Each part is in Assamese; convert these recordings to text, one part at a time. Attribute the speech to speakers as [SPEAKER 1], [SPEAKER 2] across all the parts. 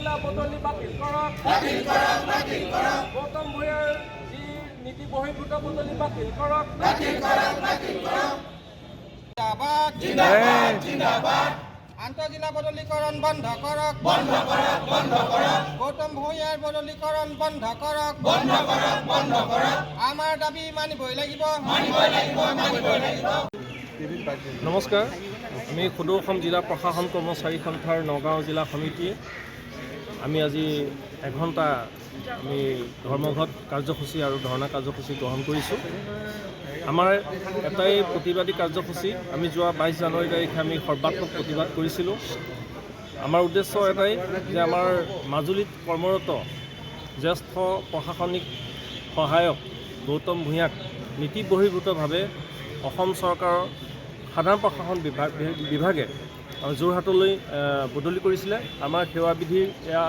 [SPEAKER 1] জিলা বদলি বাতিল কৰক গৌতম ভূঞাৰ যি নীতি বহিৰ্ভূত বদলি বাতিল কৰক
[SPEAKER 2] আন্তঃজিলা বদলীকৰণ বন্ধ কৰক গৌতম ভূঞাৰ বদলীকৰণ বন্ধ কৰক আমাৰ দাবী মানিবই লাগিব।
[SPEAKER 1] নমস্কাৰ, আমি সদৌ অসম জিলা প্ৰশাসন কৰ্মচাৰী সন্থাৰ নগাঁও জিলা সমিতিয়ে আমি আজি এঘণ্টা আমি ধৰ্মঘট কাৰ্যসূচী আৰু ধৰ্ণা কাৰ্যসূচী গ্ৰহণ কৰিছোঁ। আমাৰ এটাই প্ৰতিবাদী কাৰ্যসূচী, আমি যোৱা 22 জানুৱাৰী তাৰিখে আমি সৰ্বাত্মক প্ৰতিবাদ কৰিছিলোঁ। আমাৰ উদ্দেশ্য এটাই যে আমাৰ মাজুলীত কৰ্মৰত জ্যেষ্ঠ প্ৰশাসনিক সহায়ক গৌতম ভূঞাক নীতি বহিৰ্ভূতভাৱে অসম চৰকাৰৰ সাধাৰণ প্ৰশাসন বিভাগে যোৰহাটলৈ বদলি কৰিছিলে। আমাৰ সেৱাবিধিৰ এয়া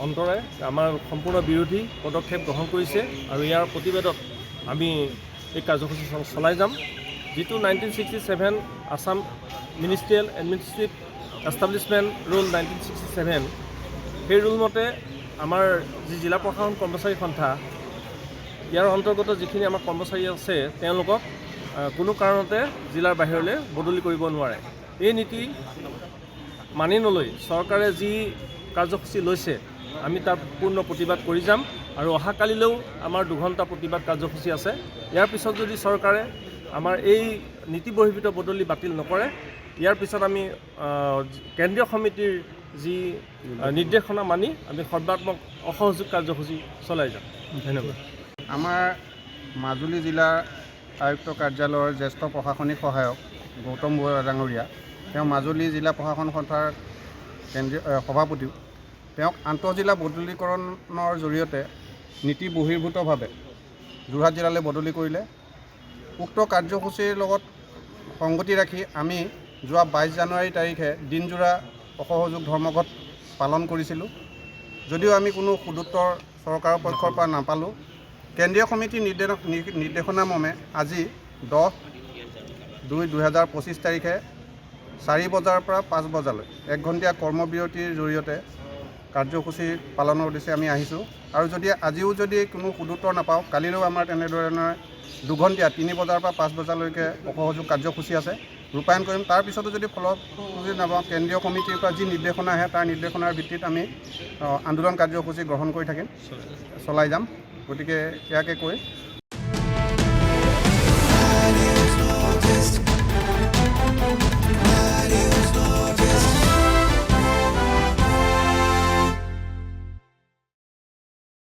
[SPEAKER 1] অন্তৰে আমাৰ সম্পূৰ্ণ বিৰোধী পদক্ষেপ গ্ৰহণ কৰিছে আৰু ইয়াৰ প্ৰতিবাদত আমি এই কাৰ্যসূচী চলাই যাম। যিটো 1967 Assam ministerial administrative establishment rule 1967, সেই ৰুল মতে আমাৰ যি জিলা প্ৰশাসন কৰ্মচাৰী সন্থা, ইয়াৰ অন্তৰ্গত যিখিনি আমাৰ কৰ্মচাৰী আছে তেওঁলোকক কোনো কাৰণতে জিলাৰ বাহিৰলৈ বদলি কৰিব নোৱাৰে। এই নীতি মানি নলৈ চৰকাৰে যি কাৰ্যসূচী লৈছে আমি তাৰ পূৰ্ণ প্ৰতিবাদ কৰি যাম আৰু অহাকালিলৈও আমাৰ 2 ঘণ্টা প্ৰতিবাদ কাৰ্যসূচী আছে। ইয়াৰ পিছত যদি চৰকাৰে আমাৰ এই নীতি বহিৰ্ভূত বদলি বাতিল নকৰে, ইয়াৰ পিছত আমি কেন্দ্ৰীয় সমিতিৰ যি নিৰ্দেশনা মানি আমি সৰ্বাত্মক অসহযোগ কাৰ্যসূচী চলাই যাম। ধন্যবাদ।
[SPEAKER 2] আমাৰ মাজুলী জিলাৰ আয়ুক্ত কাৰ্যালয়ৰ জ্যেষ্ঠ প্ৰশাসনিক সহায়ক গৌতম ভূঞা ডাঙৰীয়া, তেওঁ মাজুলী জিলা প্ৰশাসন সন্থাৰ কেন্দ্ৰীয় সভাপতিও, তেওঁক আন্তঃজিলা বদলীকৰণৰ জৰিয়তে নীতি বহিৰ্ভূতভাৱে যোৰহাট জিলালৈ বদলি কৰিলে। উক্ত কাৰ্যসূচীৰ লগত সংগতি ৰাখি আমি যোৱা 22 জানুৱাৰী তাৰিখে দিনজোৰা অসহযোগ ধৰ্মঘট পালন কৰিছিলোঁ। যদিও আমি কোনো সুদুত্তৰ চৰকাৰৰ পক্ষৰ পৰা নাপালোঁ, কেন্দ্ৰীয় সমিতিৰ নিৰ্দেশনামৰ্মে আজি 10/2/2025 তাৰিখে 4 বজাৰ পৰা 5 বজালৈ 1 ঘণ্টীয়া কৰ্মবিৰতিৰ জৰিয়তে কাৰ্যসূচী পালনৰ উদ্দেশ্যে আমি আহিছোঁ। আৰু আজিও যদি কোনো সুদুত্তৰ নাপাওঁ, কালিলৈও আমাৰ তেনেধৰণে 2 ঘণ্টীয়া 3 বজাৰ পৰা 5 বজালৈকে অসহযোগ কাৰ্যসূচী আছে, ৰূপায়ণ কৰিম। তাৰ পিছতো যদি ফলপ্ৰসূ নাপাওঁ, কেন্দ্ৰীয় সমিতিৰ পৰা যি নিৰ্দেশনা আহে তাৰ নিৰ্দেশনাৰ ভিত্তিত আমি আন্দোলন কাৰ্যসূচী গ্ৰহণ কৰি থাকিম, চলাই যাম। গতিকে ইয়াকে কৈ